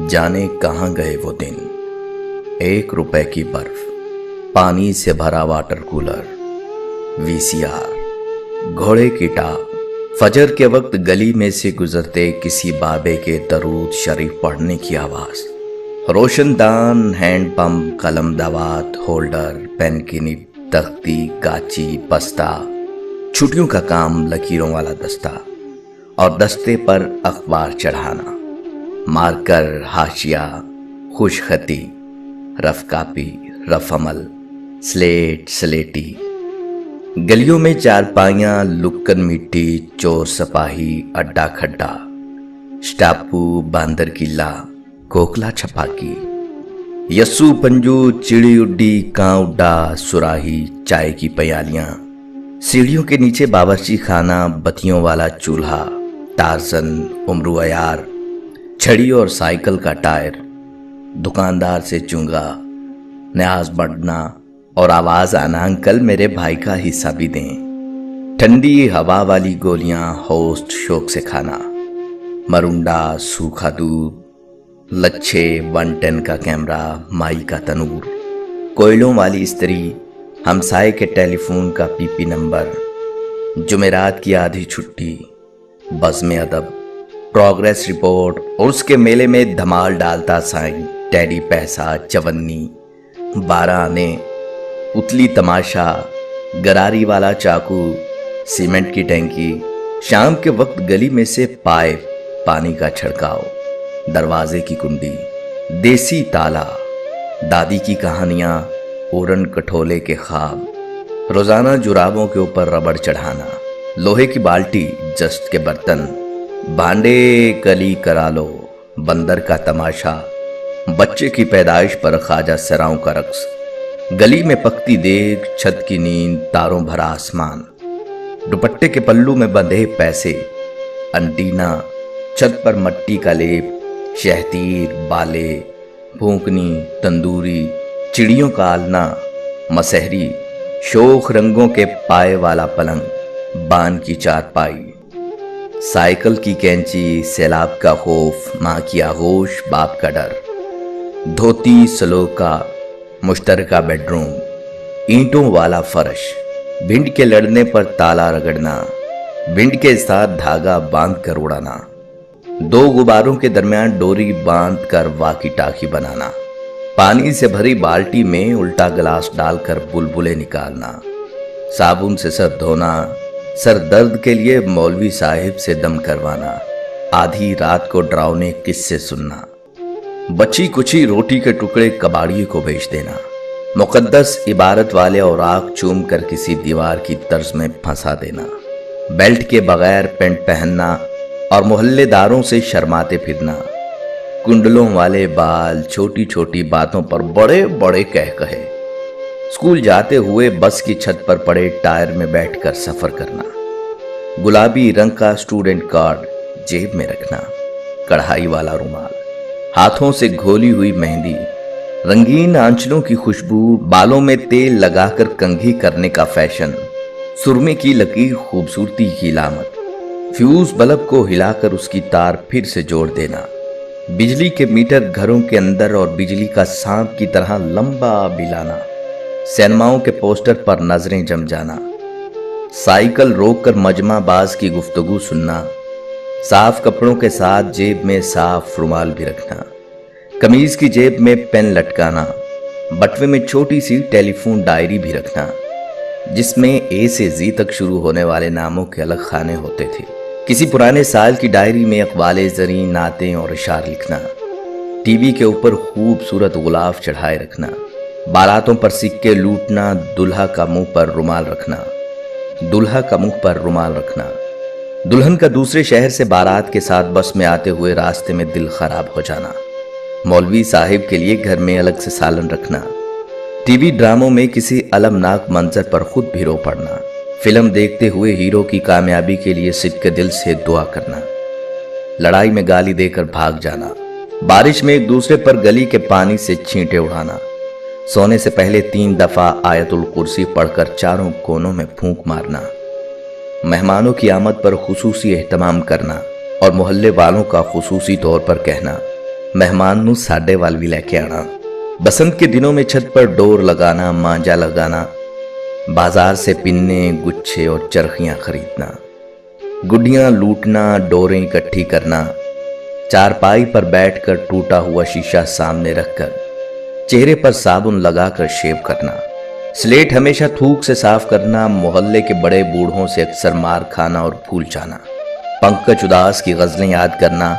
जाने कहाँ गए वो दिन। 1 रुपए की बर्फ, पानी से भरा वाटर कूलर, वीसीआर, घोड़े की टाप, फजर के वक्त गली में से गुजरते किसी बाबे के दरूद शरीफ पढ़ने की आवाज, रोशनदान, हैंड पंप, कलम दवात, होल्डर, पेन की निब, तख्ती, गाची, बस्ता, छुट्टियों का काम, लकीरों वाला दस्ता और दस्ते पर अखबार चढ़ाना, मार्कर, हाशिया, खुशखती, रफ कापी, रफ अमल, स्लेट, स्लेटी, गलियों में चारपाइयां, लुक्कन मिट्टी, चोर सिपाही, अड्डा खड्डा, स्टापू, बांदर किला, कोकला छपाकी, यस्सू पंजू, चिड़ी उड्डी, कां उड्डा, सुराही, चाय की प्यालियां, सीढ़ियों के नीचे बावर्ची खाना, बत्तियों वाला चूल्हा, टार्जन, उमरू अयार, छड़ी और साइकिल का टायर, दुकानदार से चुंगा, न्याज बढ़ना और आवाज आना, अंकल मेरे भाई का हिस्सा भी दें। ठंडी हवा वाली गोलियां, होस्ट शौक से खाना, मरुंडा, सूखा दूध, लच्छे, 110 का कैमरा, माई का तनूर, कोयलों वाली स्त्री, हमसाए के टेलीफोन का पीपी नंबर, जुमेरात की आधी छुट्टी, बस में अदब, प्रोग्रेस रिपोर्ट और उसके मेले में धमाल डालता साईं, टैडी पैसा, चवन्नी, 12 आने, उतली तमाशा, गरारी वाला चाकू, सीमेंट की टैंकी, शाम के वक्त गली में से पाइप, पानी का छिड़काव, दरवाजे की कुंडी, देसी ताला, दादी की कहानियां, ओरन कठोले के ख्वाब, रोजाना जुराबों के ऊपर रबड़ चढ़ाना, लोहे की बाल्टी, जस्ट के बर्तन, भांडे कली करा लो, बंदर का तमाशा, बच्चे की पैदाइश पर ख्वाजा सराओं का रक्स, गली में पकती देख, छत की नींद, तारों भरा आसमान, दुपट्टे के पल्लू में बंधे पैसे, अंटीना, छत पर मट्टी का लेप, शहतीर, बाले, भूकनी, तंदूरी, चिड़ियों का आलना, मसहरी, शोख रंगों के पाए वाला पलंग, बान की चारपाई, साइकिल की कैंची, सैलाब का खौफ, माँ की आगोश, बाप का डर, धोती, सलोका, मुश्तरका बेडरूम, ईंटों वाला फर्श, भिंड के लड़ने पर ताला रगड़ना, भिंड के साथ धागा बांध कर उड़ाना, 2 गुब्बारों के दरमियान डोरी बांध कर वाकी टाकी बनाना, पानी से भरी बाल्टी में उल्टा गिलास डालकर बुलबुले निकालना, साबुन से सर धोना, सर दर्द के लिए मौलवी साहिब से दम करवाना, आधी रात को डरावने किस्से सुनना, बची कुची रोटी के टुकड़े कबाड़िए को बेच देना, मुकद्दस इबारत वाले और आग चूम कर किसी दीवार की तर्ज में फंसा देना, बेल्ट के बगैर पेंट पहनना और मोहल्लेदारों से शर्माते फिरना, कुंडलों वाले बाल, छोटी छोटी बातों पर बड़े बड़े कह कहे, स्कूल जाते हुए बस की छत पर पड़े टायर में बैठकर सफर करना, गुलाबी रंग का स्टूडेंट कार्ड जेब में रखना, कढ़ाई वाला रुमाल, हाथों से घोली हुई मेहंदी, रंगीन आंचलों की खुशबू, बालों में तेल लगाकर कंघी करने का फैशन, सुरमे की लकीर खूबसूरती की लामत, फ्यूज बल्ब को हिलाकर उसकी तार फिर से जोड़ देना, बिजली के मीटर घरों के अंदर और बिजली का सांप की तरह लंबा बिलाना, सिनेमाओं के पोस्टर पर नजरें जम जाना, साइकिल रोककर मजमा बाज की गुफ्तगू सुनना, साफ कपड़ों के साथ जेब में साफ रुमाल भी रखना, कमीज की जेब में पेन लटकाना, बटवे में छोटी सी टेलीफोन डायरी भी रखना, जिसमें ए से जी तक शुरू होने वाले नामों के अलग खाने होते थे, किसी पुराने साल की डायरी में अखबाले जरी, नातें और इशार लिखना, टीवी के ऊपर खूबसूरत गुलाब चढ़ाए रखना, बारातों पर सिक्के लूटना, दुल्हा का मुंह पर रुमाल रखना, दुल्हा का मुंह पर रुमाल रखना, दुल्हन का दूसरे शहर से बारात के साथ बस में आते हुए रास्ते में दिल खराब हो जाना, मौलवी साहिब के लिए घर में अलग से सालन रखना, टीवी ड्रामों में किसी अलमनाक मंजर पर खुद भी रो पड़ना, फिल्म देखते हुए हीरो की कामयाबी के लिए सिद्के दिल से दुआ करना, लड़ाई में गाली देकर भाग जाना, बारिश में एक दूसरे पर गली के पानी से छींटे उड़ाना, सोने से पहले 3 दफा आयतुल कुर्सी पढ़कर चारों कोनों में फूंक मारना, मेहमानों की आमद पर खुसूसी एहतमाम करना और मोहल्ले वालों का खुसूसी तौर पर कहना, मेहमान नू साडे वाल भी लेके आना। बसंत के दिनों में छत पर डोर लगाना, मांजा लगाना, बाजार से पिन्ने, गुच्छे और चरखियां खरीदना, गुड्डियां लूटना, डोरें इकट्ठी करना, चारपाई पर बैठकर टूटा हुआ शीशा सामने रखकर चेहरे पर साबुन लगाकर शेव करना, स्लेट हमेशा थूक से साफ करना, मोहल्ले के बड़े बूढ़ों से अक्सर मार खाना और भूल जाना, पंकज उदास की गजलें याद करना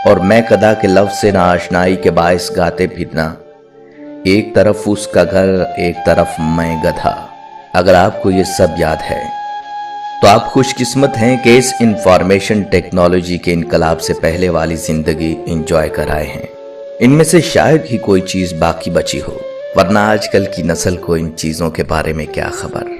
और मैं कदा के लफ्ज से नाआशनाई के बायस गाते फिरना। एक तरफ उसका घर, एक तरफ मैं गधा। अगर आपको ये सब याद है तो आप खुशकिस्मत हैं कि इस इंफॉर्मेशन टेक्नोलॉजी के इनकलाब से पहले वाली जिंदगी एंजॉय कर आए हैं। इनमें से शायद ही कोई चीज बाकी बची हो, वरना आजकल की नस्ल को इन चीजों के बारे में क्या खबर।